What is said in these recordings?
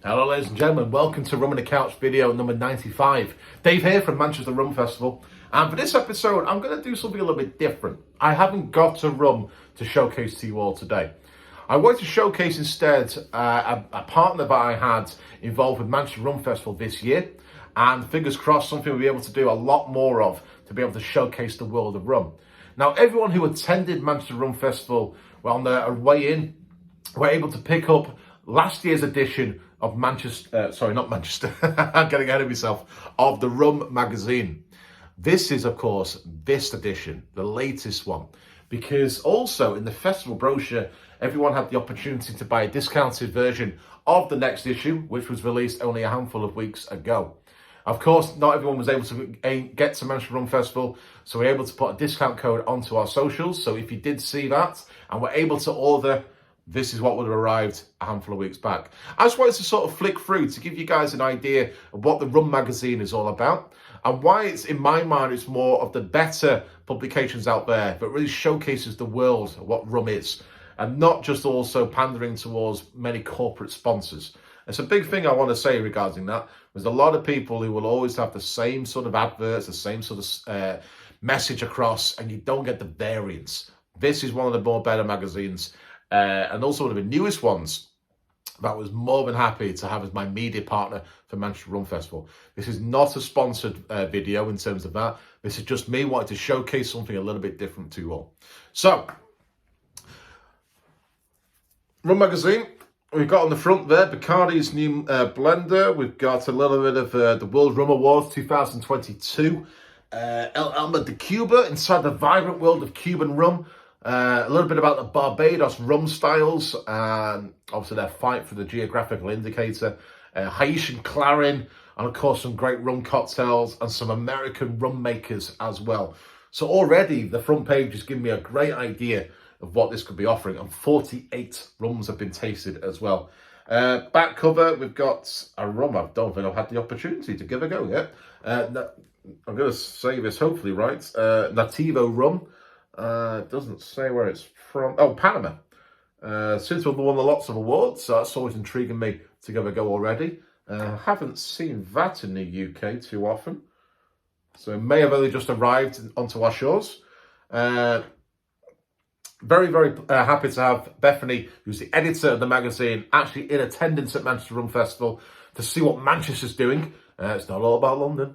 Hello ladies and gentlemen, welcome to Rum on the Couch video number 95. Dave here from Manchester Rum Festival, and for this episode I'm going to do something a little bit different. I haven't got a rum to showcase to you all today. I wanted to showcase instead a partner that I had involved with Manchester Rum Festival this year, and fingers crossed something we'll be able to do a lot more of to be able to showcase the world of rum. Now everyone who attended Manchester Rum Festival, well, on their way in, were able to pick up last year's edition of I'm getting ahead of myself, of the Rum Magazine. This is, of course, this edition, the latest one, because also in the festival brochure, everyone had the opportunity to buy a discounted version of the next issue, which was released only a handful of weeks ago. Of course, not everyone was able to get to Manchester Rum Festival, so we were able to put a discount code onto our socials. So if you did see that and were able to order, this is what would have arrived a handful of weeks back. I just wanted to sort of flick through to give you guys an idea of what the Rum Magazine is all about and why it's, in my mind, it's more of the better publications out there that really showcases the world of what rum is and not just also pandering towards many corporate sponsors. It's a big thing I want to say regarding that. There's a lot of people who will always have the same sort of adverts, the same sort of message across, and you don't get the variance. This is one of the more better magazines. And also one of the newest ones that I was more than happy to have as my media partner for Manchester Rum Festival. This is not a sponsored video in terms of that. This is just me wanting to showcase something a little bit different to you all. So, Rum Magazine, we've got on the front there Bacardi's new blender. We've got a little bit of the World Rum Awards 2022. El Alma de Cuba, inside the vibrant world of Cuban rum. A little bit about the Barbados rum styles, and obviously their fight for the geographical indicator, Haitian Clarin, and of course some great rum cocktails and some American rum makers as well. So already the front page is giving me a great idea of what this could be offering, and 48 rums have been tasted as well. Back cover, we've got a rum I don't think I've had the opportunity to give a go yet. I'm going to say this hopefully right. Nativo rum. It doesn't say where it's from. Oh, Panama. Seems to have won lots of awards, so that's always intriguing me to give a go already. Haven't seen that in the UK too often, so it may have only just arrived onto our shores. Very, very happy to have Bethany, who's the editor of the magazine, actually in attendance at Manchester Rum Festival to see what Manchester's doing. It's not all about London.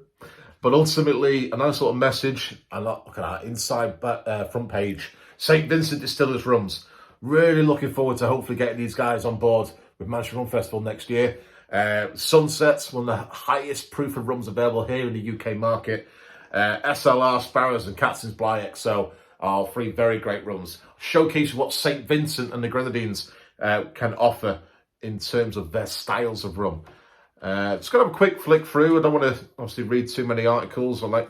But ultimately, a nice little message. And look at that inside front page. St. Vincent Distillers Rums. Really looking forward to hopefully getting these guys on board with Manchester Rum Festival next year. Sunsets, one of the highest proof of rums available here in the UK market. SLR, Sparrows and Captain's Bligh XO are three very great rums. Showcase what St. Vincent and the Grenadines can offer in terms of their styles of rum. Just going to have a quick flick through. I don't want to obviously read too many articles. I don't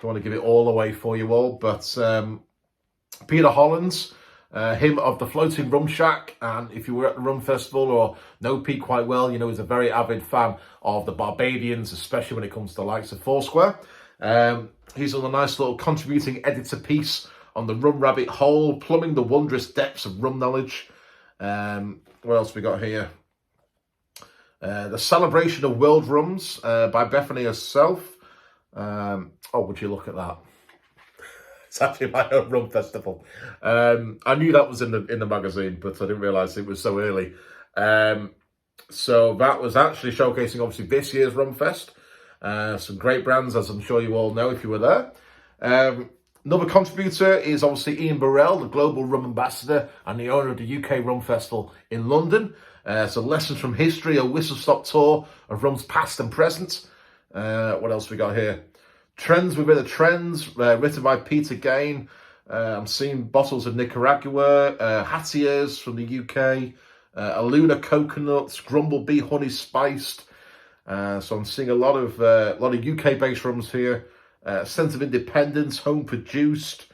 want to give it all away for you all. But Peter Hollands, him of the Floating Rum Shack, and if you were at the Rum Festival or know Pete quite well, you know he's a very avid fan of the Barbadians, especially when it comes to the likes of Foursquare. He's on a nice little contributing editor piece on the Rum Rabbit Hole, plumbing the wondrous depths of rum knowledge. What else we got here? The Celebration of World Rums by Bethany herself. Oh, would you look at that? It's actually my own rum festival. I knew that was in the magazine, but I didn't realise it was so early. So that was actually showcasing, obviously, this year's Rum Fest. Some great brands, as I'm sure you all know if you were there. Another contributor is obviously Ian Burrell, the Global Rum Ambassador and the owner of the UK Rum Festival in London. So lessons from history, a whistle-stop tour of rums past and present. What else we got here? Trends within the trends, written by Peter Gain. I'm seeing bottles of Nicaragua, Hattiers from the UK, Aluna coconuts, Grumble Bee honey spiced. So I'm seeing a lot of UK-based rums here. Sense of independence, home produced,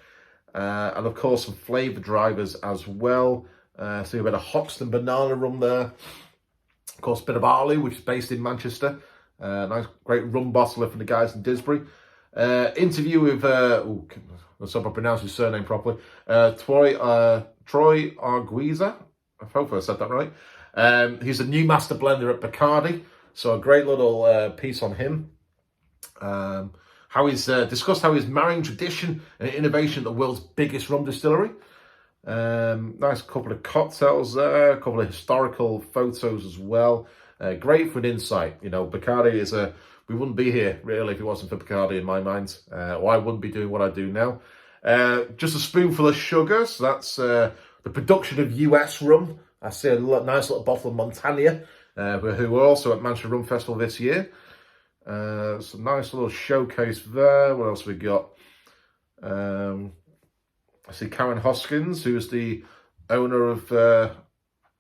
and of course some flavour drivers as well. So a bit of Hoxton banana rum there. Of course, a bit of Arley, which is based in Manchester. Nice, great rum bottler from the guys in Disbury. Interview with, let's hope I pronounce his surname properly. Troy Arguiza. I hope I said that right. He's the new master blender at Bacardi, so a great little piece on him. How he's discussed how he's marrying tradition and innovation at the world's biggest rum distillery. Nice couple of cocktails there, a couple of historical photos as well. Great for an insight. You know, Bacardi is we wouldn't be here really if it wasn't for Bacardi in my mind, or I wouldn't be doing what I do now. Just a spoonful of sugar, so that's the production of US rum. I see a nice little bottle of Montagna, who were also at Manchester Rum Festival this year. Some nice little showcase there. What else we got? I see Karen Hoskins, who is the owner of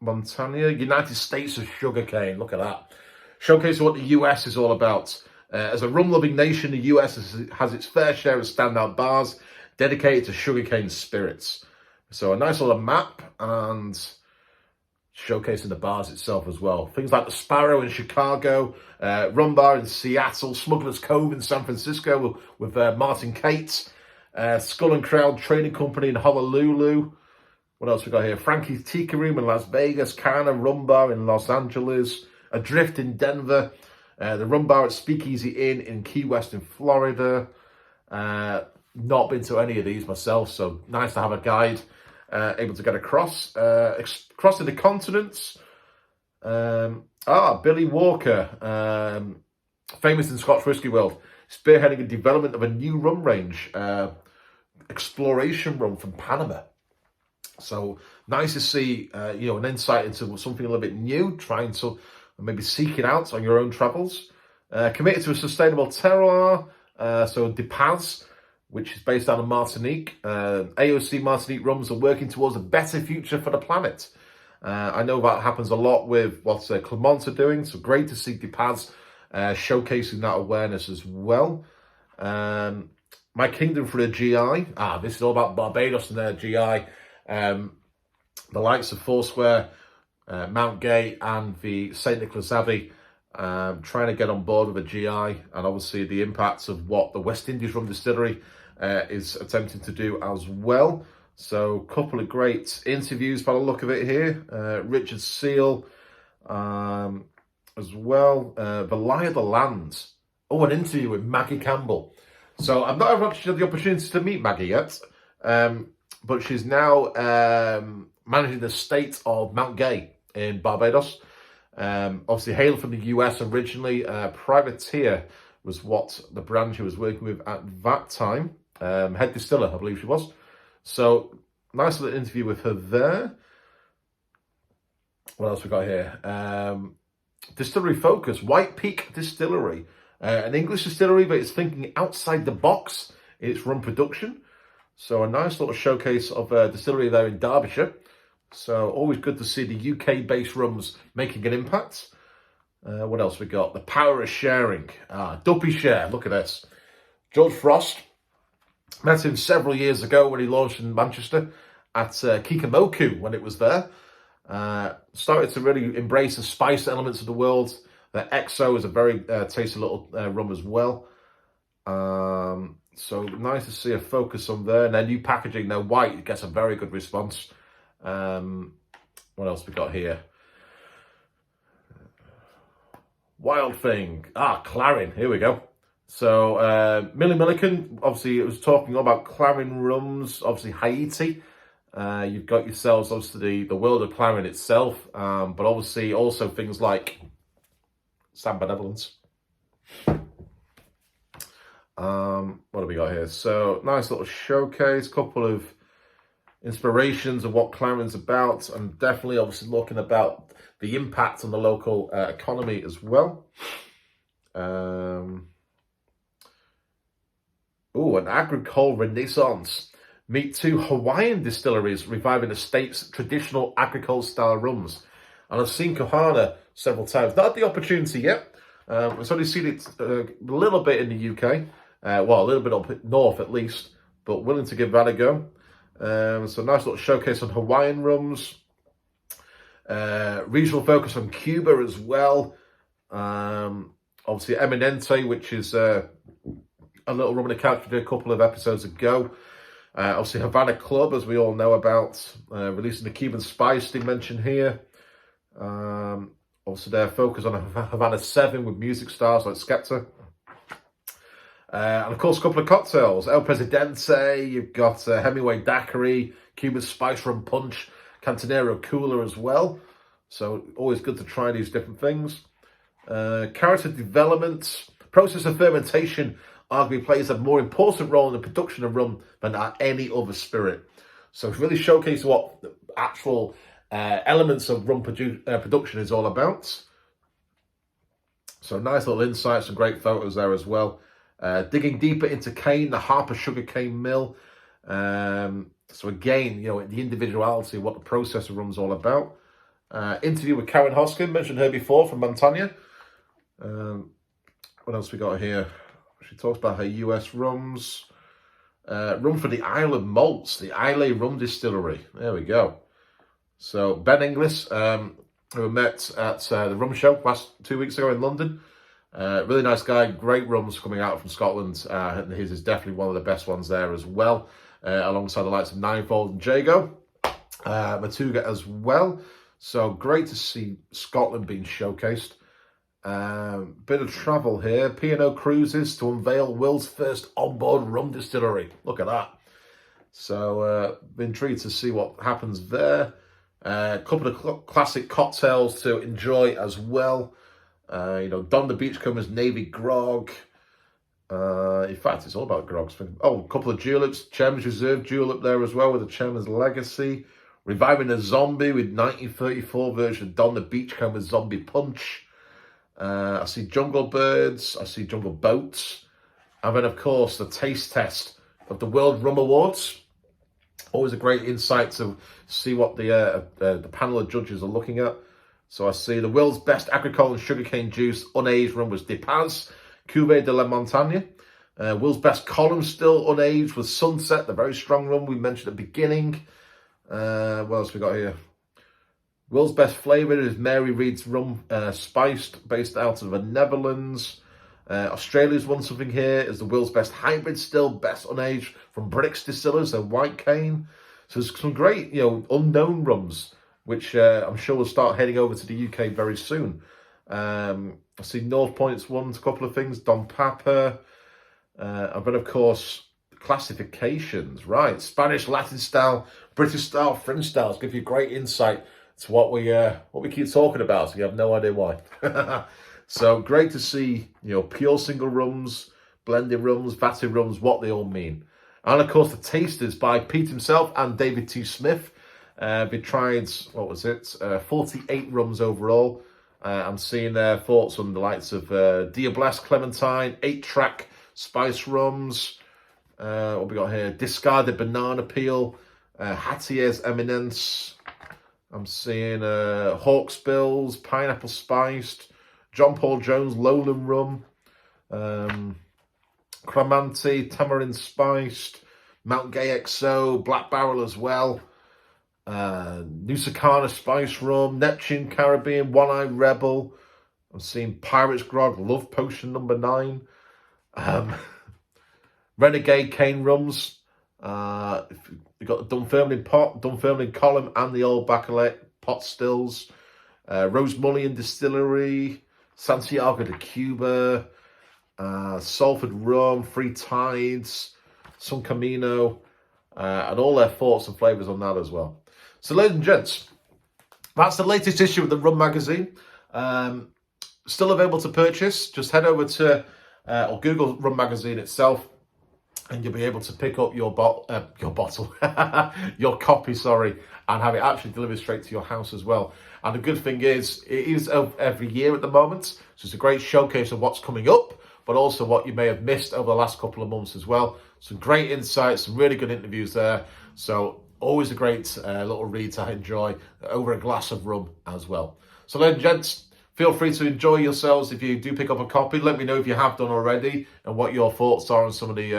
Montagna, United States of Sugarcane. Look at that. Showcase what the US is all about. As a rum-loving nation, the US has its fair share of standout bars dedicated to sugarcane spirits. So a nice little map and showcasing the bars itself as well. Things like the Sparrow in Chicago, Rum Bar in Seattle, Smuggler's Cove in San Francisco with Martin Cates, Skull and Crown Trading Company in Honolulu. What else we got here? Frankie's Tiki Room in Las Vegas, Kana Rum Bar in Los Angeles, Adrift in Denver, the Rum Bar at Speakeasy Inn in Key West in Florida. Not been to any of these myself, so nice to have a guide able to get across. Crossing the continents. Billy Walker, famous in Scotch whisky world, spearheading the development of a new rum range, exploration rum from Panama. So nice to see, an insight into something a little bit new, trying to maybe seek it out on your own travels. Committed to a sustainable terroir, so De Paz, which is based out of Martinique. AOC Martinique rums are working towards a better future for the planet. I know that happens a lot with what Clermont are doing, so great to see De Paz showcasing that awareness as well. My Kingdom for a GI. This is all about Barbados and their GI. The likes of Foursquare, Mount Gay and the St. Nicholas Abbey trying to get on board with a GI, and obviously the impacts of what the West Indies Rum Distillery is attempting to do as well. So a couple of great interviews by the look of it here. Richard Seal as well. The Lie of the Land. An interview with Maggie Campbell. So I've not actually had the opportunity to meet Maggie yet, but she's now managing the estate of Mount Gay in Barbados. Obviously hailed from the US originally. Privateer was what the brand she was working with at that time. Head distiller, I believe she was. So nice little interview with her there. What else we got here? Distillery focus, White Peak Distillery. An English distillery that is thinking outside the box in its rum production. So a nice little showcase of a distillery there in Derbyshire. So always good to see the UK-based rums making an impact. What else we got? The Power of Sharing. Duppy Share, look at this. George Frost, met him several years ago when he launched in Manchester at Kikamoku when it was there. Started to really embrace the spice elements of the world. The XO is a very tasty little rum as well. So nice to see a focus on there. And their new packaging, their white, gets a very good response. What else we got here? Wild Thing. Clarin. Here we go. So Millie Milliken, obviously it was talking about Clarin rums, obviously Haiti. You've got yourselves obviously the world of Clarin itself, but obviously also things like Sam Benevolence. What have we got here? So nice little showcase, couple of inspirations of what Clarin's about, and definitely obviously looking about the impact on the local economy as well. An agricole renaissance. Meet two Hawaiian distilleries reviving the state's traditional agricole style rums. And I've seen Kohana several times. Not had the opportunity yet. I've only seen it a little bit in the UK. A little bit up north at least, but willing to give that a go. So nice little showcase on Hawaiian rums. Regional focus on Cuba as well. Obviously Eminente, which is a little rum and a couch we did a couple of episodes ago. Obviously Havana Club, as we all know about, releasing the Cuban Spice they mentioned here. Obviously, they're focused on Havana 7 with music stars like Skepta. And of course, a couple of cocktails. El Presidente, you've got Hemingway Daiquiri, Cuban Spice Rum Punch, Cantonero Cooler as well. So always good to try these different things. Character development, process of fermentation arguably plays a more important role in the production of rum than any other spirit. So it's really showcased what the actual elements of rum production is all about. So nice little insights and great photos there as well. Digging deeper into cane, the Harper Sugar Cane Mill. So again, the individuality of what the process of rum's all about. Interview with Karen Hoskin, mentioned her before, from Montagna. What else we got here? She talks about her US rums. Rum for the Isle of Malts, the Islay Rum Distillery. There we go. So Ben Inglis, who we met at the Rum Show 2 weeks ago in London. Really nice guy, great rums coming out from Scotland. And his is definitely one of the best ones there as well, alongside the likes of Ninefold and Jago. Matuga as well. So great to see Scotland being showcased. Bit of travel here. P&O Cruises to unveil world's first onboard rum distillery. Look at that. So intrigued to see what happens there. A couple of classic cocktails to enjoy as well. Don the Beachcomber's Navy Grog. In fact, it's all about grogs. Oh, a couple of juleps. Chairman's Reserve julep there as well with the Chairman's Legacy. Reviving a Zombie with 1934 version of Don the Beachcomber's Zombie Punch. I see Jungle Birds. I see Jungle Boats. And then, of course, the taste test of the World Rum Awards. Always a great insight to see what the panel of judges are looking at. So I see the world's best agricole and sugarcane juice unaged rum was De Paz, Cuvée de la Montagne. World's best column still unaged was Sunset, the very strong rum we mentioned at the beginning. What else we got here? World's best flavour is Mary Reed's rum spiced, based out of the Netherlands. Australia's won something here. Is the world's best hybrid still, best unaged from Brix Distillers, their white cane. So there's some great, unknown rums, which I'm sure will start heading over to the UK very soon. I see North Point's won a couple of things, Don Papa. And then, of course, classifications, right? Spanish, Latin style, British style, French styles give you great insight to what we keep talking about, so you have no idea why. So great to see, pure single rums, blended rums, vatted rums, what they all mean. And of course, the tasters by Pete himself and David T. Smith. They tried, 48 rums overall. I'm seeing their thoughts on the likes of Diablesse Clementine, 8-track spice rums. What we got here? Discarded Banana Peel, Hattier's Eminence. I'm seeing Hawksbills, Pineapple Spiced, John Paul Jones Lowland Rum, Cramanti, Tamarind Spiced, Mount Gay XO, Black Barrel as well, Nusacana Spice Rum, Neptune Caribbean, One Eye Rebel. I'm seeing Pirates Grog, Love Potion #9, Renegade Cane Rums. You've got the Dunfermline Pot, Dunfermline Column, and the Old Bacalet Pot Stills. Rose Mullion Distillery, Santiago de Cuba, Salford Rum, Free Tides, Sun Camino, and all their thoughts and flavours on that as well. So, ladies and gents, that's the latest issue of the Rum Magazine. Still available to purchase. Just head over to or Google Rum Magazine itself, and you'll be able to pick up your your copy, and have it actually delivered straight to your house as well. And the good thing is, it is every year at the moment, so it's a great showcase of what's coming up, but also what you may have missed over the last couple of months as well. Some great insights, some really good interviews there. So always a great little read to enjoy over a glass of rum as well. So then, gents, feel free to enjoy yourselves if you do pick up a copy. Let me know if you have done already and what your thoughts are on some of the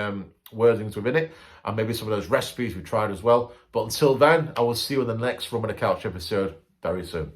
wordings within it, and maybe some of those recipes we tried as well. But until then, I will see you in the next Rum on the Couch episode very soon.